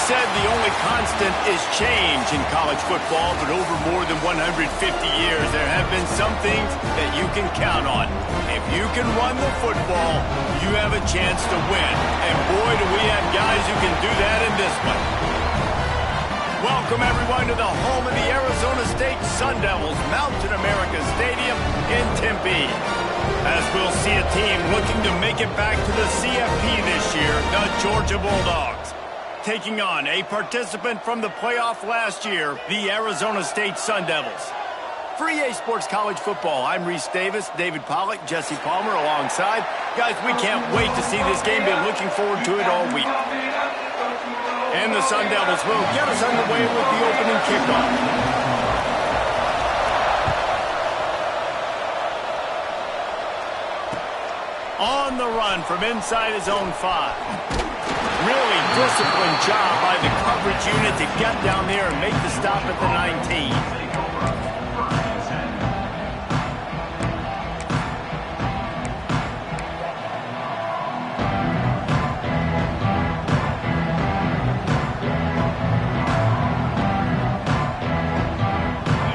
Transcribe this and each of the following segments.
said the only constant is change in college football, but over more than 150 years, there have been some things that you can count on. If you can run the football, you have a chance to win. And boy, do we have guys who can do that in this one. Welcome, everyone, to the home of the Arizona State Sun Devils, Mountain America Stadium in Tempe. As we'll see a team looking to make it back to the CFP this year, the Georgia Bulldogs. Taking on a participant from the playoff last year, the Arizona State Sun Devils. For EA Sports College Football, I'm Reese Davis, David Pollack, Jesse Palmer alongside. Guys, we can't wait to see this game. Been looking forward to it all week. And the Sun Devils will get us underway with the opening kickoff. On the run from inside his own 5. Really disciplined job by the coverage unit to get down there and make the stop at the 19.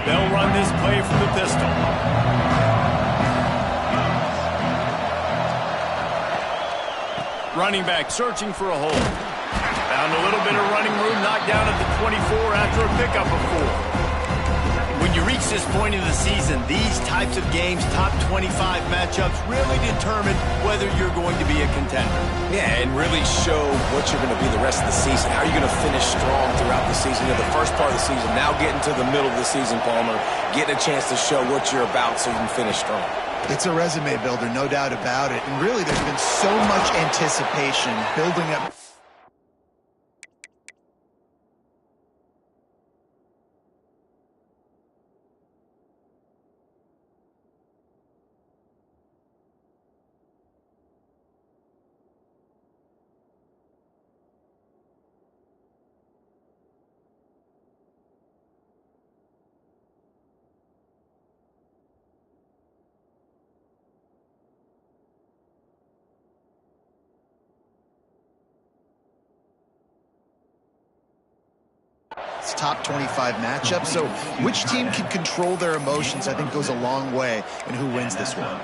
They'll run this play from the pistol. Running back searching for a hole. Found a little bit of running room, knocked down at the 24 after a pickup of 4. When you reach this point in the season, these types of games, top 25 matchups, really determine whether you're going to be a contender. Yeah, and really show what you're going to be the rest of the season. How are you going to finish strong throughout the season? You know, the first part of the season, now getting to the middle of the season, Palmer, getting a chance to show what you're about so you can finish strong. It's a resume builder, no doubt about it. And really, there's been so much anticipation building up. It's top 25 matchup, so which team can control their emotions, I think, goes a long way in who wins this one.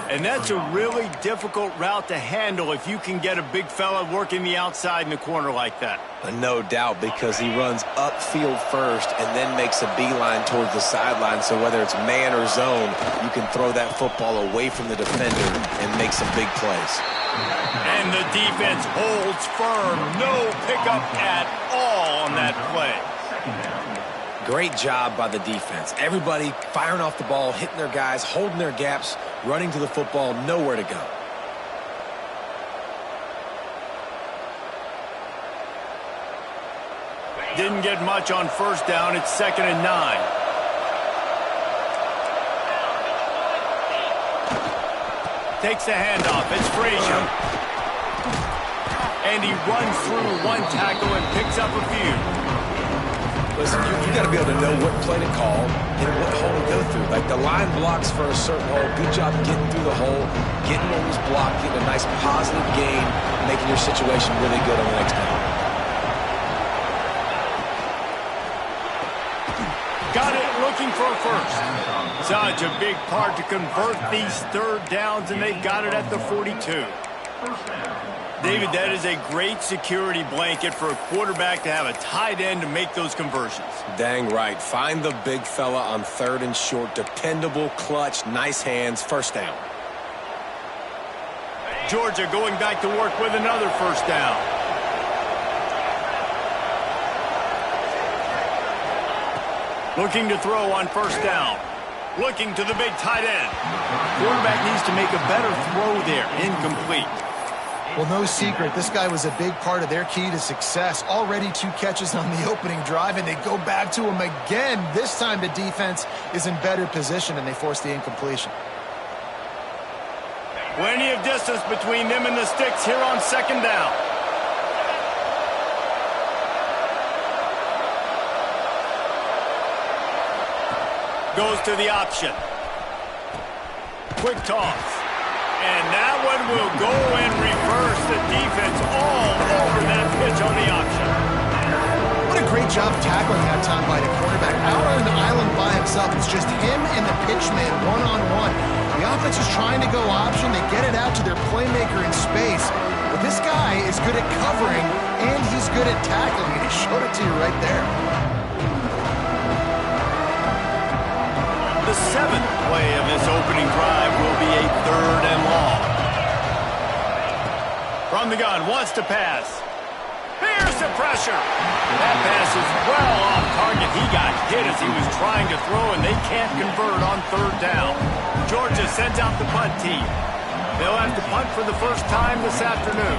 And that's a really difficult route to handle if you can get a big fella working the outside in the corner like that. No doubt, because he runs upfield first and then makes a beeline towards the sideline, so whether it's man or zone, you can throw that football away from the defender and make some big plays. And the defense holds firm. No pickup at all on that play. Great job by the defense. Everybody firing off the ball, hitting their guys, holding their gaps, running to the football, nowhere to go. Didn't get much on first down. It's 2nd and 9. Takes the handoff. It's Frazier. And he runs through one tackle and picks up a few. Listen, you got to be able to know what play to call and what hole to go through. Like the line blocks for a certain hole. Good job getting through the hole, getting what was blocked, getting a nice positive gain, making your situation really good on the next down. Got it, looking for a first. Such a big part to convert these third downs, and they've got it at the 42. David, that is a great security blanket for a quarterback to have a tight end to make those conversions. Dang right. Find the big fella on 3rd and short. Dependable, clutch, nice hands, first down. Georgia going back to work with another first down. Looking to throw on first down. Looking to the big tight end. Quarterback needs to make a better throw there. Incomplete. Well, no secret, this guy was a big part of their key to success. Already 2 catches on the opening drive, and they go back to him again. This time the defense is in better position, and they force the incompletion. Plenty of distance between them and the sticks here on 2nd down. Goes to the option. Quick toss. And that one will go in reverse. The defense all over that pitch on the option. a great job tackling that time by the quarterback. Out on the island by himself. It's just him and the pitchman one-on-one. The offense is trying to go option. They get it out to their playmaker in space. But this guy is good at covering, and he's good at tackling, and he showed it to you right there. The 7th play of this opening drive will be a 3rd and long. From the gun, wants to pass. Here's the pressure. That pass is well off target. He got hit as he was trying to throw, and they can't convert on 3rd down. Georgia sends out the punt team. They'll have to punt for the first time this afternoon.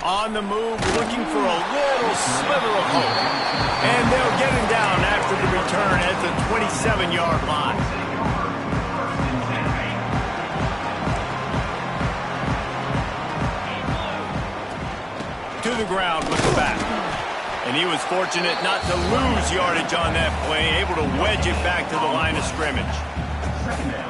On the move, looking for a little sliver of hope. And they'll get him down after the return at the 27-yard line. To the ground with the back. And he was fortunate not to lose yardage on that play, able to wedge it back to the line of scrimmage.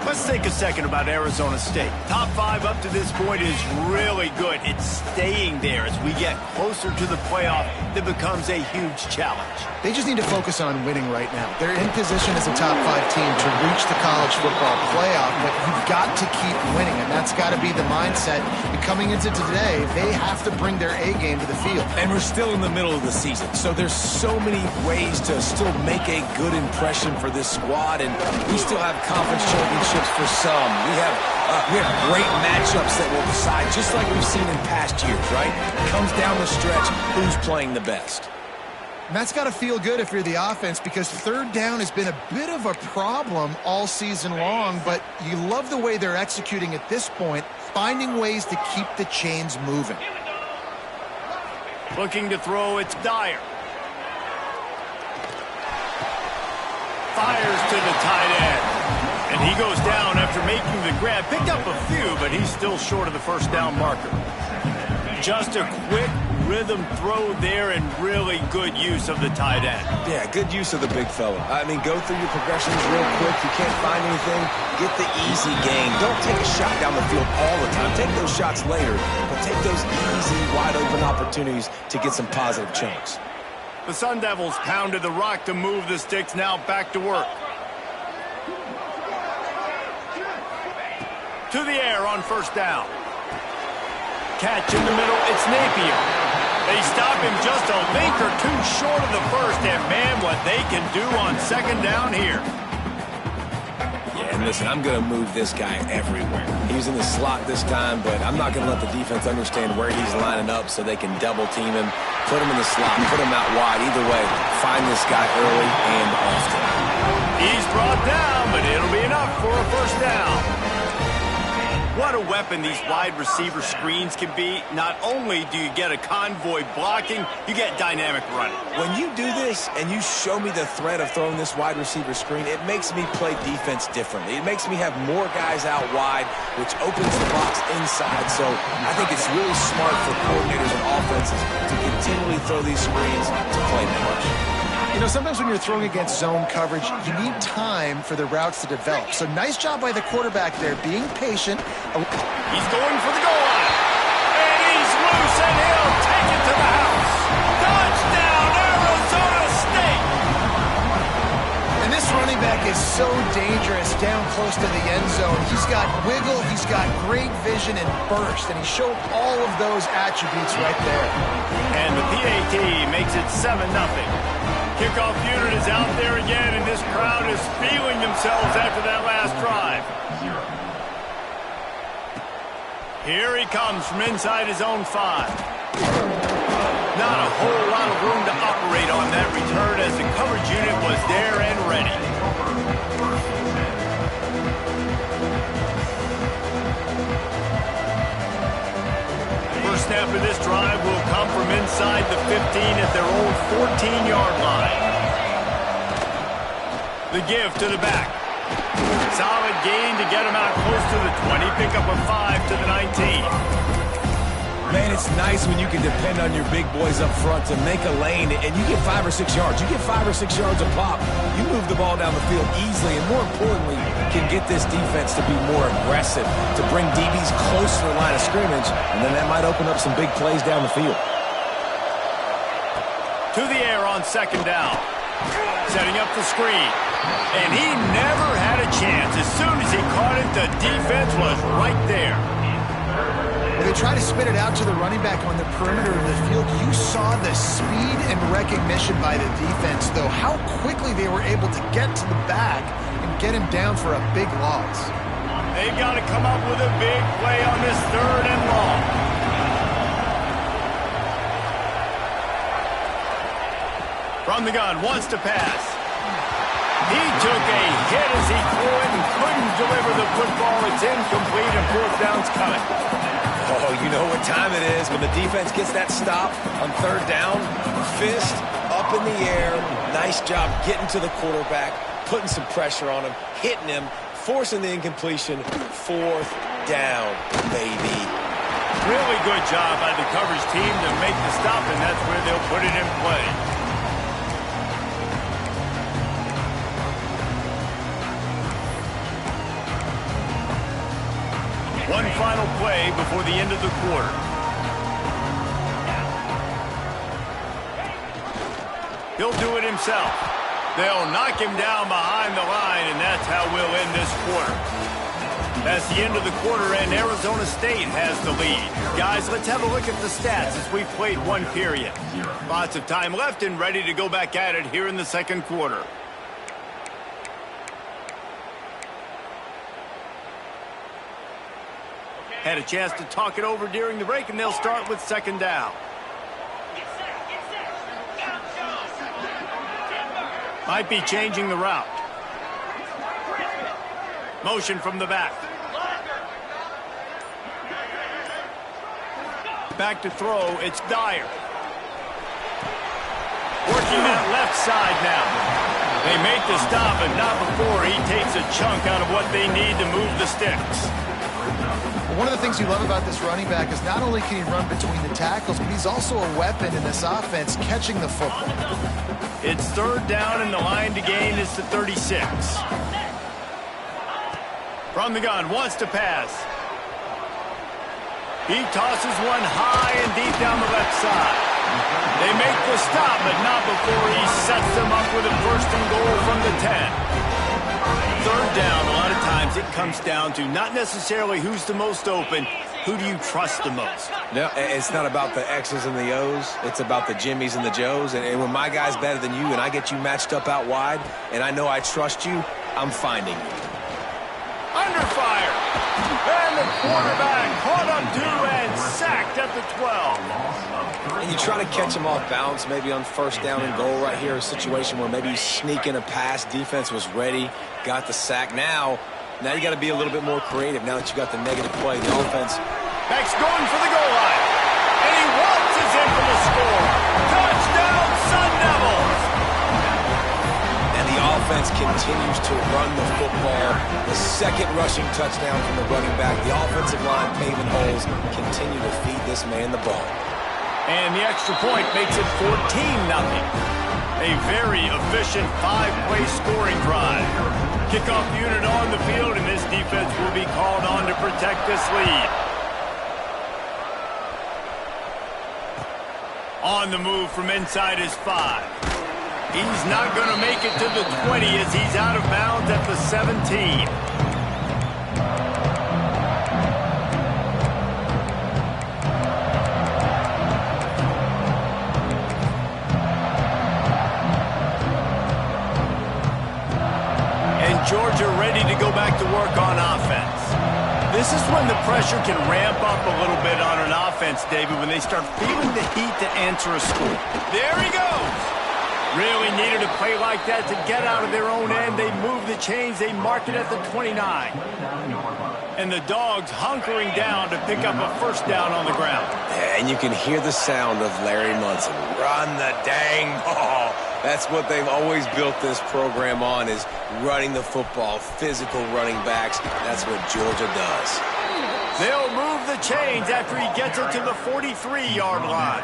Let's think a second about Arizona State. Top 5 up to this point is really good. It's staying there as we get closer to the playoff that becomes a huge challenge. They just need to focus on winning right now. They're in position as a top 5 team to reach the college football playoff, but you've got to keep winning, and that's got to be the mindset. And coming into today, they have to bring their A game to the field. And we're still in the middle of the season, so there's so many ways to still make a good impression for this squad, and we still have conference championships for some. We have great matchups that will decide, just like we've seen in past years, right? It comes down the stretch, who's playing the best. And that's got to feel good if you're the offense, because 3rd down has been a bit of a problem all season long, but you love the way they're executing at this point, finding ways to keep the chains moving. Looking to throw, it's Dyer. Fires to the tight end. And he goes down after making the grab. Picked up a few, but he's still short of the 1st down marker. Just a quick rhythm throw there and really good use of the tight end. Yeah, good use of the big fella. I mean, go through your progressions real quick. You can't find anything, get the easy gain. Don't take a shot down the field all the time. Take those shots later, but take those easy, wide-open opportunities to get some positive chunks. The Sun Devils pounded the rock to move the sticks, now back to work. To the air on 1st down. Catch in the middle, it's Napier. They stop him just a link or 2 short of the 1st, and man, what they can do on 2nd down here. Yeah, and listen, I'm going to move this guy everywhere. He's in the slot this time, but I'm not going to let the defense understand where he's lining up so they can double team him, put him in the slot, put him out wide. Either way, find this guy early and often. He's brought down, but it'll be enough for a 1st down. What a weapon these wide receiver screens can be. Not only do you get a convoy blocking, you get dynamic running. When you do this and you show me the threat of throwing this wide receiver screen, it makes me play defense differently. It makes me have more guys out wide, which opens the box inside. So I think it's really smart for coordinators and offenses to continually throw these screens to play the rush. You know, sometimes when you're throwing against zone coverage, you need time for the routes to develop. So nice job by the quarterback there, being patient. He's going for the goal line. And he's loose, and he'll take it to the house. Touchdown, Arizona State! And this running back is so dangerous down close to the end zone. He's got wiggle, he's got great vision and burst, and he showed all of those attributes right there. And the PAT makes it 7-0. Kickoff unit is out there again, and this crowd is feeling themselves after that last drive. Here he comes from inside his own 5. Not a whole lot of room to operate on that return as the coverage unit was there and ready. First snap of this drive will come from inside the 15 at their own 14-yard line. The give to the back. Solid gain to get him out close to the 20. Pick up a 5 to the 19. Man, it's nice when you can depend on your big boys up front to make a lane, and you get 5 or 6 yards. You get 5 or 6 yards a pop. You move the ball down the field easily, and more importantly, can get this defense to be more aggressive, to bring DBs close to the line of scrimmage, and then that might open up some big plays down the field. To the air on second down. Setting up the screen. And he never had a chance. As soon as he caught it, the defense was right there. When they try to spin it out to the running back on the perimeter of the field, you saw the speed and recognition by the defense, though, how quickly they were able to get to the back and get him down for a big loss. They've got to come up with a big play on this 3rd and long. From the gun, wants to pass. He took a hit as he threw it and couldn't deliver the football. It's incomplete and 4th down's coming. Oh, you know what time it is. When the defense gets that stop on 3rd down, fist up in the air. Nice job getting to the quarterback, putting some pressure on him, hitting him, forcing the incompletion. 4th down, baby. Really good job by the coverage team to make the stop, and that's where they'll put it in play. One final play before the end of the quarter. He'll do it himself. They'll knock him down behind the line, and that's how we'll end this quarter. That's the end of the quarter, and Arizona State has the lead. Guys, let's have a look at the stats as we've played one period. Lots of time left and ready to go back at it here in the second quarter. Had a chance to talk it over during the break, and they'll start with second down. Might be changing the route. Motion from the back. Back to throw, it's Dyer. Working that left side now. They make the stop, but not before he takes a chunk out of what they need to move the sticks. One of the things you love about this running back is not only can he run between the tackles, but he's also a weapon in this offense, catching the football. It's 3rd down, and the line to gain is to 36. From the gun, wants to pass. He tosses one high and deep down the left side. They make the stop, but not before he sets them up with a 1st and goal from the 10. 3rd down, a lot of times it comes down to not necessarily who's the most open, who do you trust the most? No, it's not about the X's and the O's. It's about the Jimmys and the Joes. And when my guy's better than you and I get you matched up out wide and I know I trust you, I'm finding you. Under fire. And the quarterback caught on 2 and sacked at the 12. And you try to catch him off balance, maybe on 1st down and goal right here, a situation where maybe you sneak in a pass, defense was ready, got the sack. Now you got to be a little bit more creative now that you got the negative play, the offense. Beck's going for the goal line. And he waltzes in for the score. Touchdown, Sun Devils! And the offense continues to run the football. The 2nd rushing touchdown from the running back. The offensive line paving holes, continue to feed this man the ball. And the extra point makes it 14-0. A very efficient 5-play scoring drive. Kickoff unit on the field, and this defense will be called on to protect this lead. On the move from inside his 5. He's not going to make it to the 20 as he's out of bounds at the 17. Georgia ready to go back to work on offense. This is when the pressure can ramp up a little bit on an offense, David, when they start feeling the heat to answer a score. There he goes. Really needed a play like that to get out of their own end. They move the chains. They mark it at the 29. And the Dogs hunkering down to pick up a 1st down on the ground. Yeah, and you can hear the sound of Larry Munson. Run the dang ball. That's what they've always built this program on, is running the football, physical running backs. That's what Georgia does. They'll move the chains after he gets it to the 43-yard line.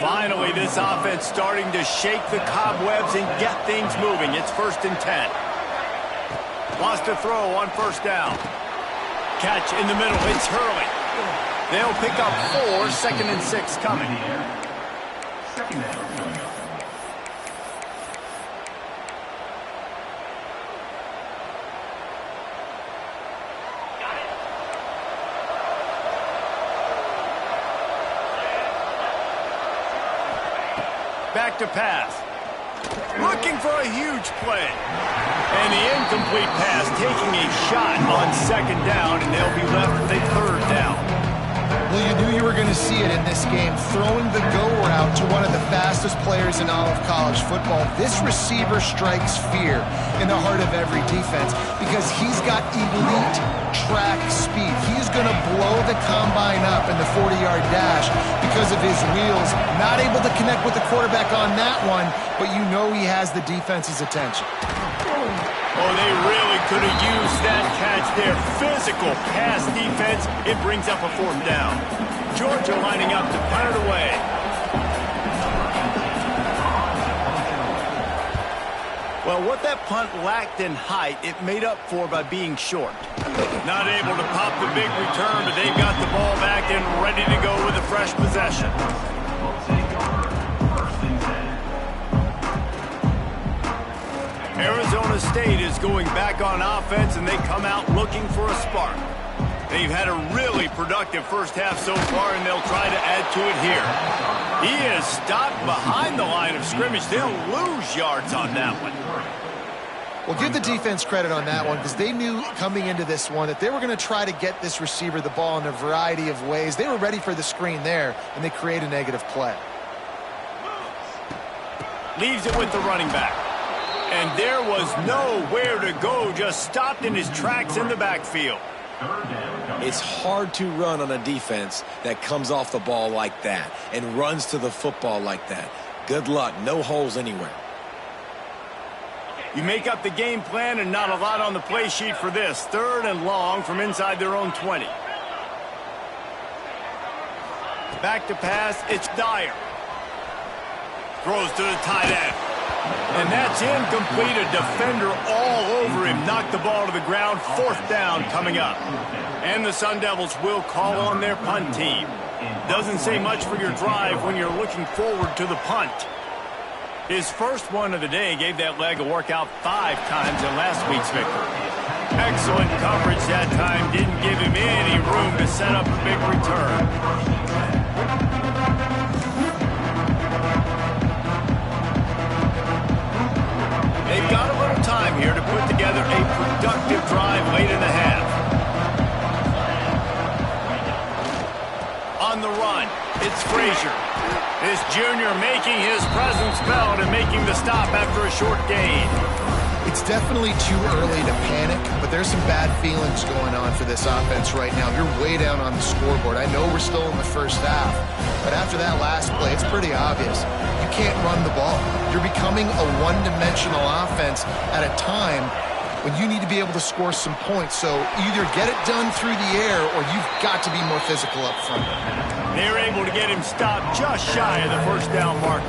Finally, this offense starting to shake the cobwebs and get things moving. It's 1st and 10. Lost a throw on 1st down. Catch in the middle. It's Hurley. They'll pick up 4, 2nd and 6 coming. Back to pass. Looking for a huge play. And the incomplete pass taking a shot on 2nd down, and they'll be left with a 3rd down. Well, you knew you were going to see it in this game, throwing the go route to one of the fastest players in all of college football. This receiver strikes fear in the heart of every defense because he's got elite track speed. He's going to blow the combine up in the 40-yard dash because of his wheels. Not able to connect with the quarterback on that one, but you know he has the defense's attention. Oh, they really could have used that catch there. Physical pass defense. It brings up a 4th down. Georgia lining up to punt it away. Well, what that punt lacked in height, it made up for by being short. Not able to pop the big return, but they've got the ball back and ready to go with a fresh possession. Arizona State is going back on offense, and they come out looking for a spark. They've had a really productive first half so far, and they'll try to add to it here. He is stopped behind the line of scrimmage. They'll lose yards on that one. Well, give the defense credit on that one because they knew coming into this one that they were going to try to get this receiver the ball in a variety of ways. They were ready for the screen there, and they create a negative play. Leaves it with the running back. And there was nowhere to go, just stopped in his tracks in the backfield. It's hard to run on a defense that comes off the ball like that and runs to the football like that. Good luck. No holes anywhere. You make up the game plan and not a lot on the play sheet for this. 3rd and long from inside their own 20. Back to pass. It's Dyer. Throws to the tight end. And that's incomplete. A defender all over him. Knocked the ball to the ground. 4th down coming up. And the Sun Devils will call on their punt team. Doesn't say much for your drive when you're looking forward to the punt. His first one of the day gave that leg a workout 5 times in last week's victory. Excellent coverage that time. Didn't give him any room to set up a big return. They've got a little time here to put together a productive drive late in the half. On the run, it's Frazier. This junior making his presence felt and making the stop after a short gain. It's definitely too early to panic, but there's some bad feelings going on for this offense right now. You're way down on the scoreboard. I know we're still in the first half, but after that last play, it's pretty obvious. You can't run the ball. You're becoming a one-dimensional offense at a time when you need to be able to score some points. So either get it done through the air or you've got to be more physical up front. They're able to get him stopped just shy of the 1st down marker.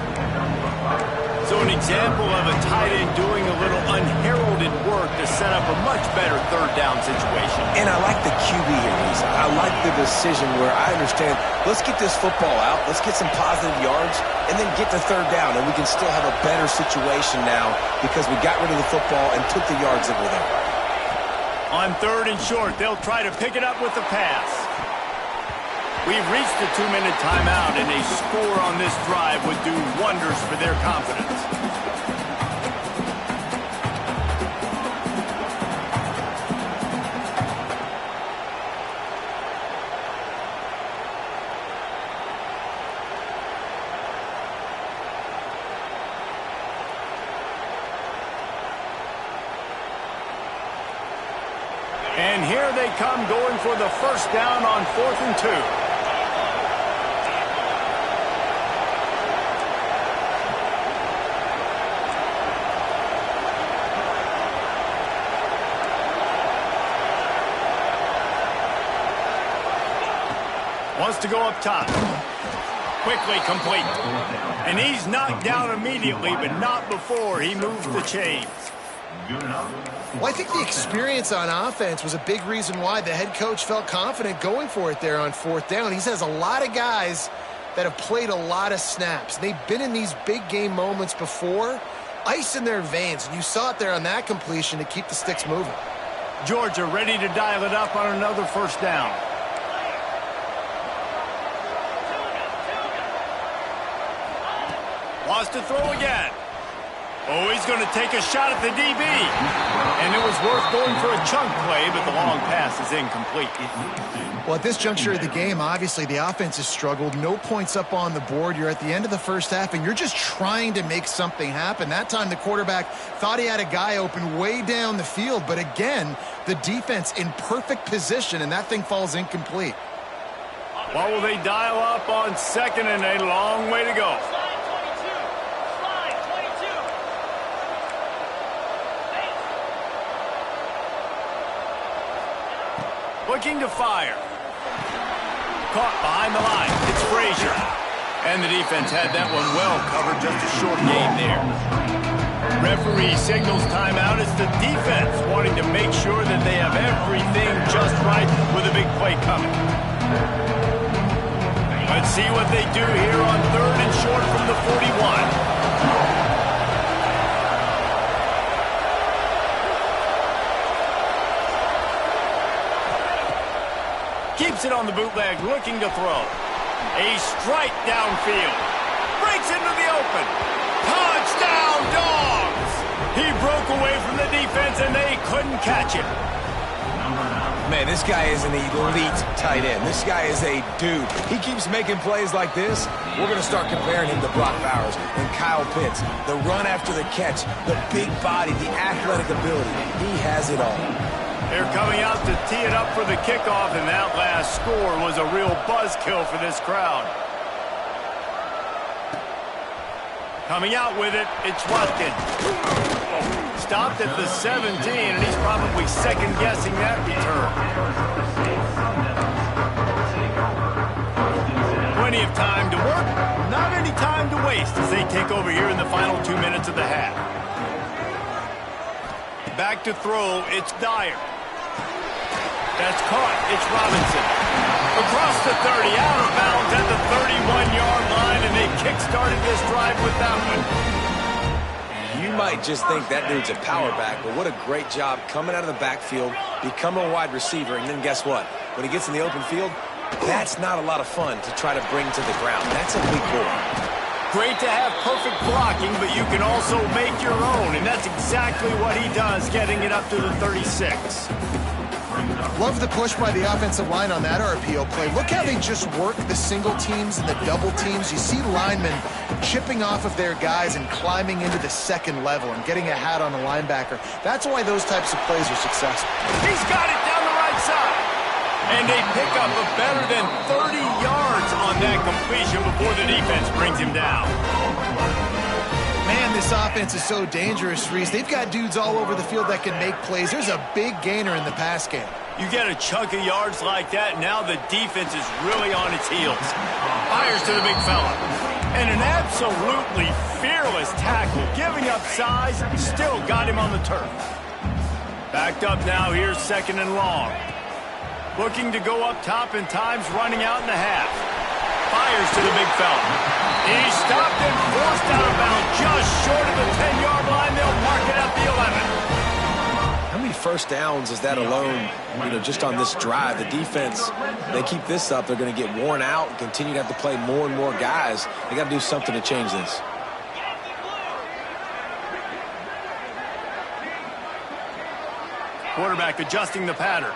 So an example of a tight end doing a little unheralded work to set up a much better 3rd down situation. And I like the QB here, Lisa. I like the decision where I understand, let's get this football out, let's get some positive yards, and then get to 3rd down, and we can still have a better situation now because we got rid of the football and took the yards that were there. On 3rd and short, they'll try to pick it up with the pass. We've reached the 2-minute timeout, and a score on this drive would do wonders for their confidence. And here they come going for the 1st down on 4th and 2. Wants to go up top. Quickly complete. And he's knocked down immediately, but not before he moves the chains. Well, I think the experience on offense was a big reason why the head coach felt confident going for it there on 4th down. He has a lot of guys that have played a lot of snaps. They've been in these big game moments before, ice in their veins, and you saw it there on that completion to keep the sticks moving. Georgia ready to dial it up on another 1st down. Wants to throw again. Oh, he's going to take a shot at the DB. And it was worth going for a chunk play, but the long pass is incomplete. Well, at this juncture of the game, obviously the offense has struggled. No points up on the board. You're at the end of the 1st half, and you're just trying to make something happen. That time the quarterback thought he had a guy open way down the field, but again, the defense in perfect position, and that thing falls incomplete. What will they dial up on 2nd and a long way to go? Looking to fire. Caught behind the line. It's Frazier. And the defense had that one well covered. Just a short game there. Referee signals timeout. It's the defense wanting to make sure that they have everything just right with a big play coming. Let's see what they do here on 3rd and short from the 41. Keeps it on the bootleg, looking to throw. A strike downfield. Breaks into the open. Touchdown, Dogs! He broke away from the defense, and they couldn't catch him. Man, this guy is an elite tight end. This guy is a dude. He keeps making plays like this. We're going to start comparing him to Brock Bowers and Kyle Pitts. The run after the catch, the big body, the athletic ability. He has it all. They're coming out to tee it up for the kickoff, and that last score was a real buzzkill for this crowd. Coming out with it, it's Watkins. Stopped at the 17, and he's probably second-guessing that return. Plenty of time to work, not any time to waste as they take over here in the final 2 minutes of the half. Back to throw, it's Dyer. That's caught, it's Robinson. Across the 30, out of bounds at the 31-yard line, and they kick-started this drive with that one. You might just think that dude's a power back, but what a great job coming out of the backfield, becoming a wide receiver, and then guess what? When he gets in the open field, that's not a lot of fun to try to bring to the ground. That's a big goal. Great to have perfect blocking, but you can also make your own, and that's exactly what he does, getting it up to the 36. Love the push by the offensive line on that RPO play. Look how they just work the single teams and the double teams. You see linemen chipping off of their guys and climbing into the 2nd level and getting a hat on the linebacker. That's why those types of plays are successful. He's got it down the right side. And they pick up a better than 30 yards on that completion before the defense brings him down. Man, this offense is so dangerous, Reese. They've got dudes all over the field that can make plays. There's a big gainer in the pass game. You get a chunk of yards like that, now the defense is really on its heels. Fires to the big fella. And an absolutely fearless tackle, giving up size, still got him on the turf. Backed up now, here's 2nd and long. Looking to go up top, and time's running out in the half. Fires to the big fella. He's stopped and forced out of bounds just short of the 10-yard line. They'll mark it at the 11. How many first downs is that alone, just on this drive? The defense, they keep this up, they're going to get worn out and continue to have to play more and more guys. They got to do something to change this. Quarterback adjusting the pattern.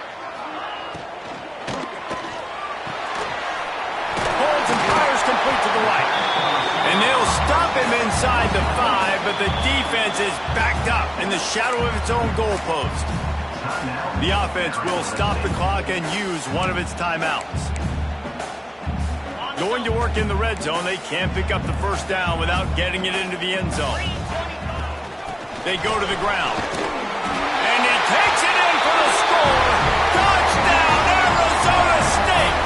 Holds and fires complete to the right. And they'll stop him inside the 5, but the defense is backed up in the shadow of its own goalpost. The offense will stop the clock and use one of its timeouts. Going to work in the red zone, they can't pick up the 1st down without getting it into the end zone. They go to the ground. And he takes it in for the score. Touchdown, Arizona State!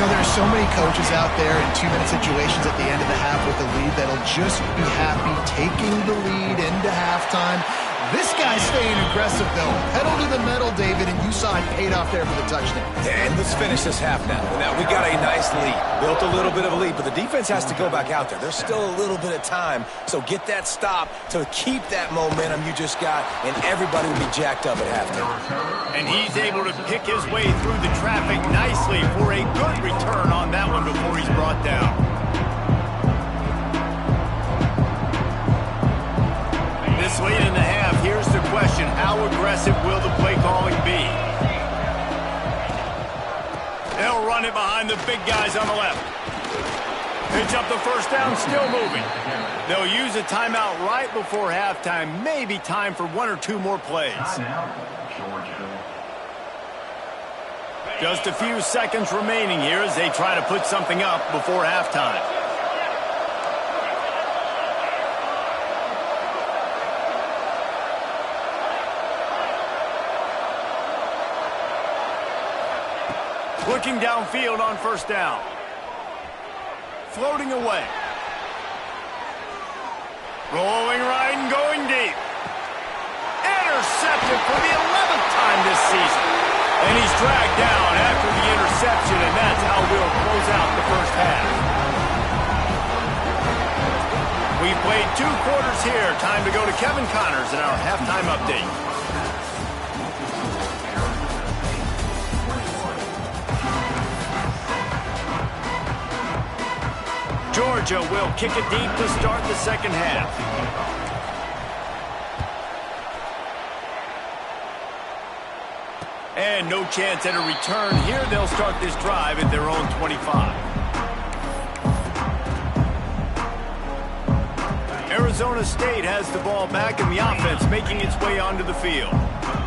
know, there are so many coaches out there in 2-minute situations at the end of the half with the lead that'll just be happy taking the lead into halftime. This guy's staying aggressive, though. Pedal to the metal, David, and you saw it paid off there for the touchdown. And let's finish this half now. Now, we got a nice lead. Built a little bit of a lead, but the defense has to go back out there. There's still a little bit of time, so get that stop to keep that momentum you just got, and everybody will be jacked up at halftime. And he's able to pick his way through the traffic nicely for a good return on that one before he's brought down. This late in the half, here's the question. How aggressive will the play calling be? They'll run it behind the big guys on the left. Pitch up the first down, still moving. They'll use a timeout right before halftime. Maybe time for 1 or 2 more plays. Just a few seconds remaining here as they try to put something up before halftime. Looking downfield on first down. Floating away. Rolling right and going deep. Intercepted for the 11th time this season. And he's dragged down after the interception, and that's how we'll close out the first half. We've played 2 quarters here. Time to go to Kevin Connors in our halftime update. Georgia will kick it deep to start the second half. And no chance at a return here. They'll start this drive at their own 25. Arizona State has the ball back in the offense, making its way onto the field.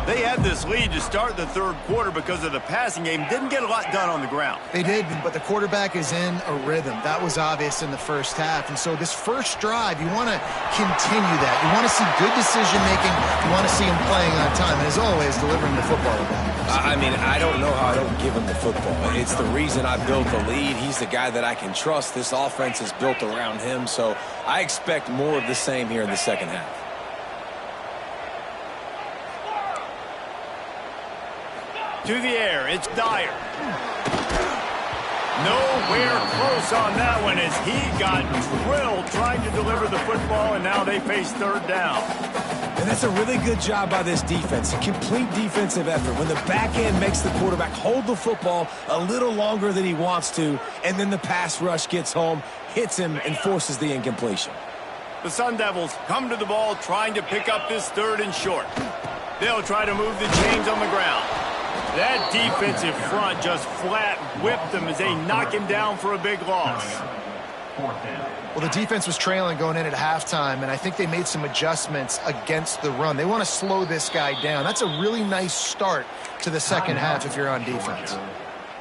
They had this lead to start the third quarter because of the passing game. Didn't get a lot done on the ground. They did, but the quarterback is in a rhythm. That was obvious in the first half. And so this first drive, you want to continue that. You want to see good decision-making. You want to see him playing on time. And as always, delivering the football. I mean, I don't know how I don't give him the football. It's the reason I built the lead. He's the guy that I can trust. This offense is built around him. So I expect more of the same here in the second half. To the air, it's Dyer. Nowhere close on that one as he got drilled trying to deliver the football, and now they face third down. And that's a really good job by this defense, a complete defensive effort. When the back end makes the quarterback hold the football a little longer than he wants to, and then the pass rush gets home, hits him, and forces the incompletion. The Sun Devils come to the ball trying to pick up this third and short. They'll try to move the chains on the ground. That defensive front just flat whipped them as they knock him down for a big loss. Well, the defense was trailing going in at halftime, and I think they made some adjustments against the run. They want to slow this guy down. That's a really nice start to the second half if you're on defense.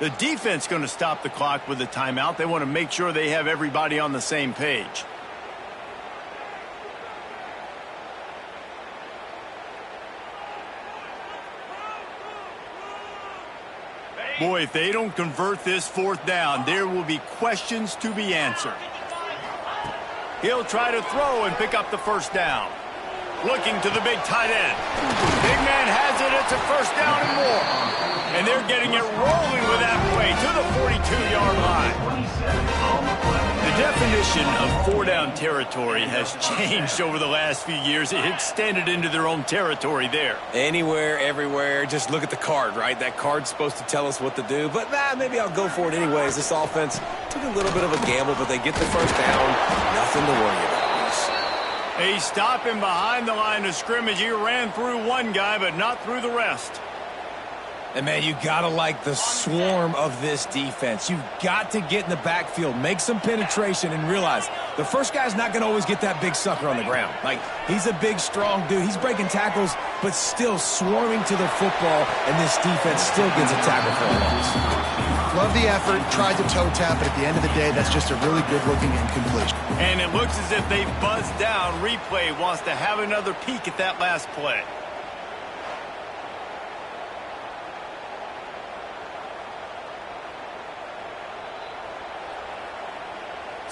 The defense going to stop the clock with a timeout. They want to make sure they have everybody on the same page. Boy, if they don't convert this fourth down, there will be questions to be answered. He'll try to throw and pick up the first down. Looking to the big tight end. Big man has it. It's a first down and more. And they're getting it rolling with that play to the 42-yard line. The definition of four-down territory has changed over the last few years. It extended into their own territory there. Anywhere, everywhere, just look at the card, right? That card's supposed to tell us what to do, but maybe I'll go for it anyways. This offense took a little bit of a gamble, but they get the first down. Nothing to worry about. They stop him behind the line of scrimmage. He ran through one guy, but not through the rest. And, man, you got to like the swarm of this defense. You've got to get in the backfield, make some penetration, and realize the first guy's not going to always get that big sucker on the ground. Like, he's a big, strong dude. He's breaking tackles, but still swarming to the football, and this defense still gets a tackle for a loss. Love the effort, tried to toe tap, but at the end of the day, that's just a really good-looking incompletion. And it looks as if they've buzzed down. Replay wants to have another peek at that last play.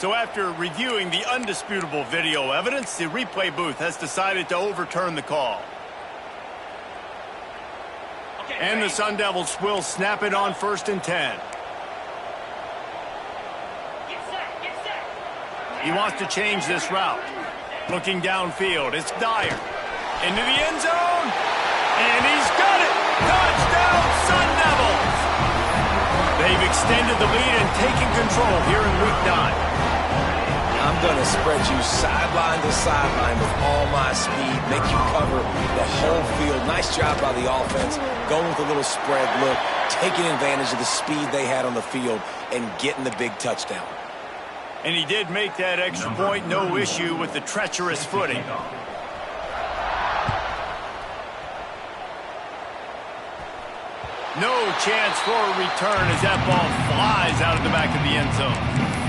So after reviewing the undisputable video evidence, the replay booth has decided to overturn the call. And the Sun Devils will snap it on 1st and 10. He wants to change this route. Looking downfield, it's Dyer. Into the end zone, and he's got it! Touchdown, Sun Devils! They've extended the lead and taken control here in Week 9. I'm going to spread you sideline to sideline with all my speed, make you cover the whole field. Nice job by the offense, going with a little spread look, taking advantage of the speed they had on the field, and getting the big touchdown. And he did make that extra point, no issue with the treacherous footing. No chance for a return as that ball flies out of the back of the end zone.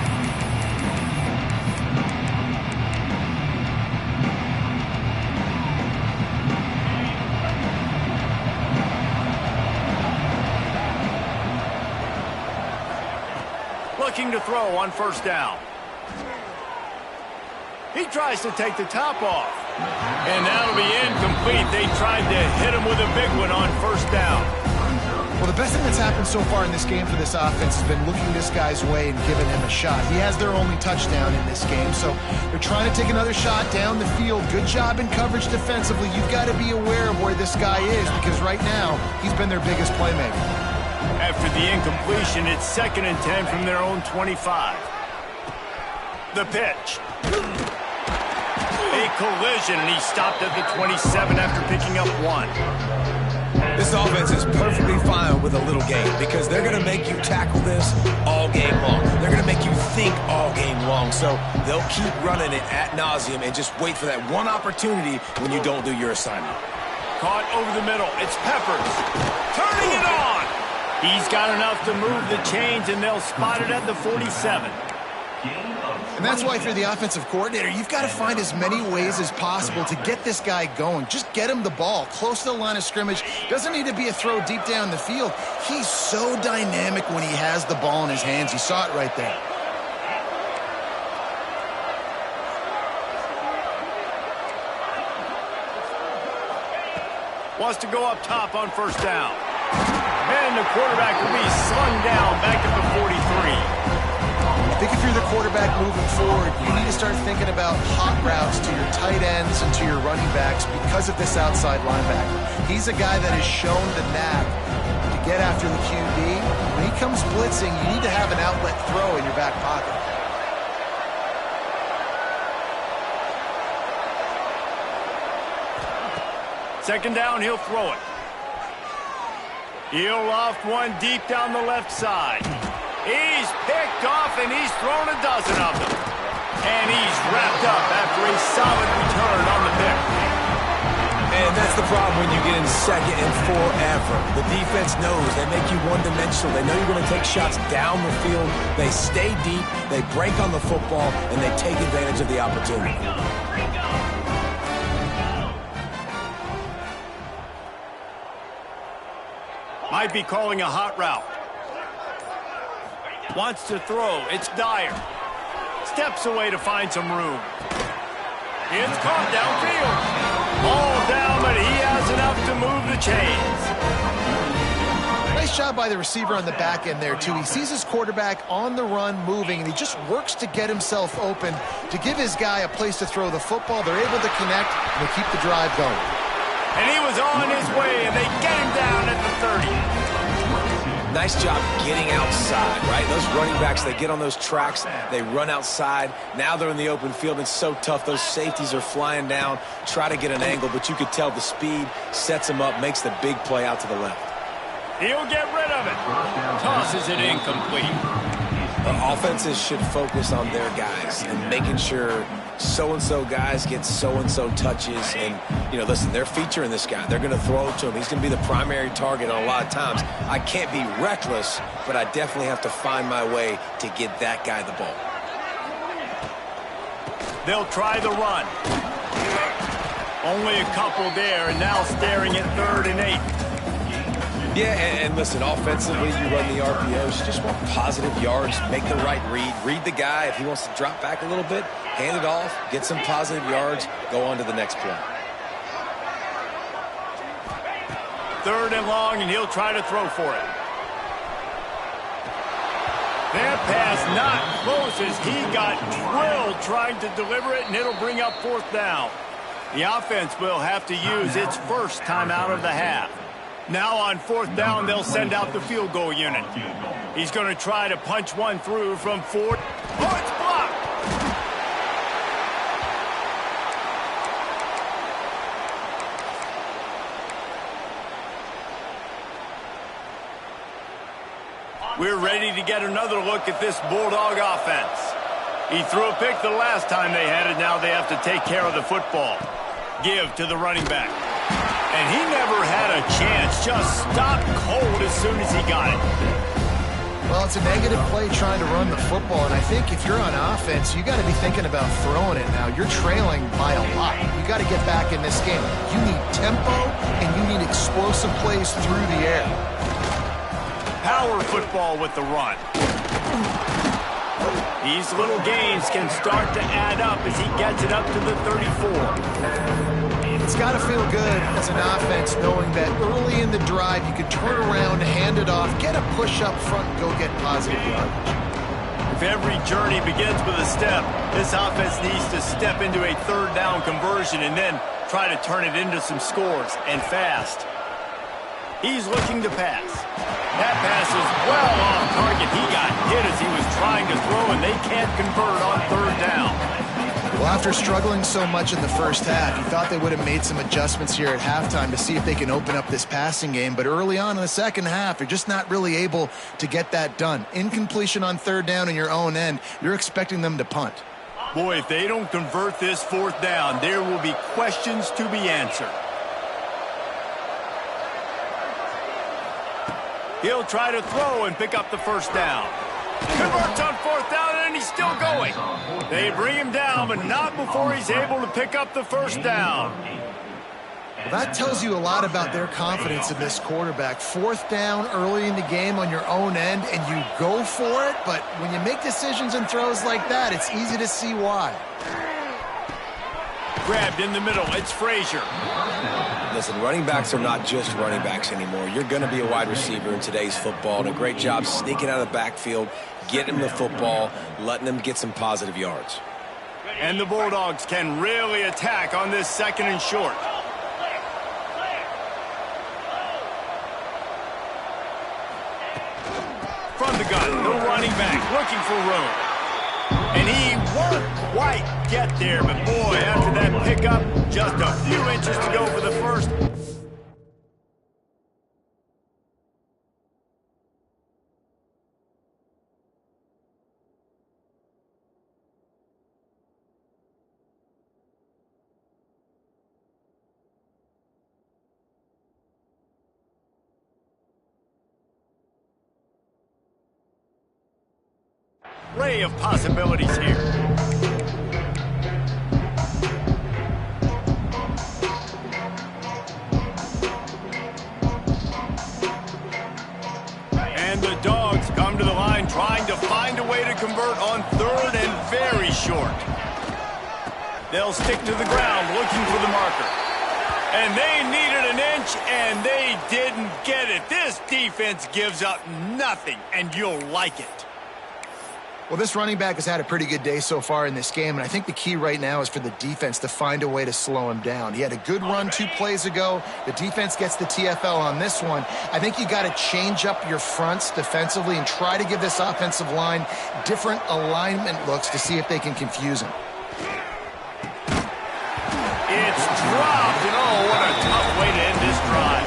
Looking to throw on 1st down. He tries to take the top off. And that'll be incomplete. They tried to hit him with a big one on 1st down. Well, the best thing that's happened so far in this game for this offense has been looking this guy's way and giving him a shot. He has their only touchdown in this game, so they're trying to take another shot down the field. Good job in coverage defensively. You've got to be aware of where this guy is because right now he's been their biggest playmaker. After the incompletion, it's 2nd and 10 from their own 25. The pitch. A collision, and he stopped at the 27 after picking up 1. This offense is perfectly fine with a little game because they're going to make you tackle this all game long. They're going to make you think all game long, so they'll keep running it ad nauseum and just wait for that one opportunity when you don't do your assignment. Caught over the middle. It's Peppers. Turning it on. He's got enough to move the chains, and they'll spot it at the 47. And that's why if you're the offensive coordinator, you've got to find as many ways as possible to get this guy going. Just get him the ball close to the line of scrimmage. Doesn't need to be a throw deep down the field. He's so dynamic when he has the ball in his hands. You saw it right there. Wants to go up top on 1st down. And the quarterback will be slung down back at the 43. I think if you're the quarterback moving forward, you need to start thinking about hot routes to your tight ends and to your running backs because of this outside linebacker. He's a guy that has shown the knack to get after the QB. When he comes blitzing, you need to have an outlet throw in your back pocket. Second down, he'll throw it. He'll loft one deep down the left side. He's picked off, and he's thrown a dozen of them. And he's wrapped up after a solid return on the pick. And that's the problem when you get in 2nd and forever. The defense knows. They make you one-dimensional. They know you're going to take shots down the field. They stay deep, they break on the football, and they take advantage of the opportunity. Might be calling a hot route. Wants to throw. It's Dyer. Steps away to find some room. It's caught downfield. Ball down, but he has enough to move the chains. Nice job by the receiver on the back end there, too. He sees his quarterback on the run moving, and he just works to get himself open to give his guy a place to throw the football. They're able to connect, and they keep the drive going. And he was on his way, and they get him down at the 30. Nice job getting outside, right? Those running backs, they get on those tracks, they run outside. Now they're in the open field. It's so tough. Those safeties are flying down, try to get an angle, but you could tell the speed sets him up, makes the big play out to the left. He'll get rid of it. Tosses it incomplete. Offenses should focus on their guys and making sure so-and-so guys get so-and-so touches. And, you know, listen, they're featuring this guy. They're going to throw it to him. He's going to be the primary target on a lot of times. I can't be reckless, but I definitely have to find my way to get that guy the ball. They'll try the run. Only a couple there, and now staring at 3rd and 8. Yeah, and listen, offensively, you run the RPOs. You just want positive yards, make the right read the guy. If he wants to drop back a little bit, hand it off, get some positive yards, go on to the next play. 3rd and long, and he'll try to throw for it. That pass not close as he got drilled trying to deliver it, and it'll bring up 4th down. The offense will have to use its first time out of the half. Now on 4th down, they'll send out the field goal unit. He's going to try to punch one through from 4. Oh, it's blocked! We're ready to get another look at this Bulldog offense. He threw a pick the last time they had it. Now they have to take care of the football. Give to the running back. And he never had a chance. Just stopped cold as soon as he got it. Well, it's a negative play trying to run the football, and I think if you're on offense, you got to be thinking about throwing it now. You're trailing by a lot. You got to get back in this game. You need tempo, and you need explosive plays through the air. Power football with the run. These little gains can start to add up as he gets it up to the 34. It's got to feel good as an offense knowing that early in the drive you can turn around, hand it off, get a push up front, and go get positive yardage. If every journey begins with a step, this offense needs to step into a 3rd down conversion and then try to turn it into some scores, and fast. He's looking to pass. That pass is well off target. He got hit as he was trying to throw, and they can't convert on 3rd down. Well, after struggling so much in the first half, you thought they would have made some adjustments here at halftime to see if they can open up this passing game. But early on in the second half, you're just not really able to get that done. Incompletion on 3rd down in your own end, you're expecting them to punt. Boy, if they don't convert this 4th down, there will be questions to be answered. He'll try to throw and pick up the 1st down. Converts on 4th down, and he's still going. They bring him down, but not before he's able to pick up the 1st down. That tells you a lot about their confidence in this quarterback. 4th down early in the game on your own end, and you go for it, but when you make decisions and throws like that, it's easy to see why. Grabbed in the middle, it's Frazier. Listen, running backs are not just running backs anymore. You're going to be a wide receiver in today's football, and a great job sneaking out of the backfield, getting the football, letting them get some positive yards. And the Bulldogs can really attack on this 2nd and short. From the gun, the running back looking for room. And he won't quite get there, but boy, after that pickup, just a few inches to go for the 1st. Array of possibilities here. And the Dogs come to the line trying to find a way to convert on 3rd and very short. They'll stick to the ground looking for the marker. And they needed an inch, and they didn't get it. This defense gives up nothing, and you'll like it. Well, this running back has had a pretty good day so far in this game, and I think the key right now is for the defense to find a way to slow him down. He had a good run 2 plays ago. The defense gets the TFL on this one. I think you got to change up your fronts defensively and try to give this offensive line different alignment looks to see if they can confuse him. It's dropped, and oh, what a tough way to end this drive.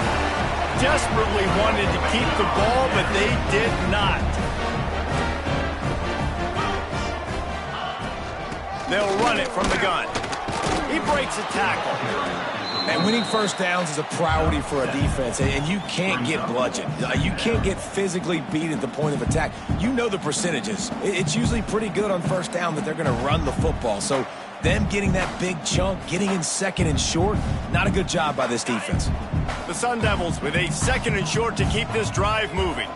Desperately wanted to keep the ball, but they did not. They'll run it from the gun. He breaks a tackle. And winning 1st downs is a priority for a defense, and you can't get bludgeoned. You can't get physically beat at the point of attack. You know the percentages. It's usually pretty good on 1st down that they're going to run the football. So Them getting that big chunk, getting in second and short, not a good job by this defense. The Sun Devils with a second and short to keep this drive moving.